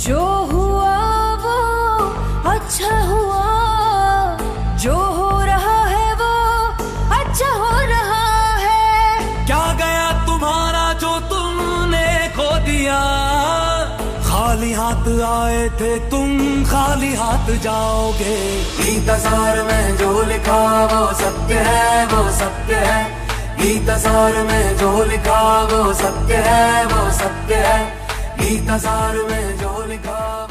जो हुआ वो अच्छा हुआ, जो हो रहा है वो अच्छा हो रहा है। क्या गया तुम्हारा जो तुमने खो दिया, खाली हाथ आए थे तुम खाली हाथ जाओगे। गीतसार में जो लिखा वो सत्य है, वो सत्य है। गीतसार में जो लिखा वो सत्य है, वो सत्य है। गीतसार में जो लिखा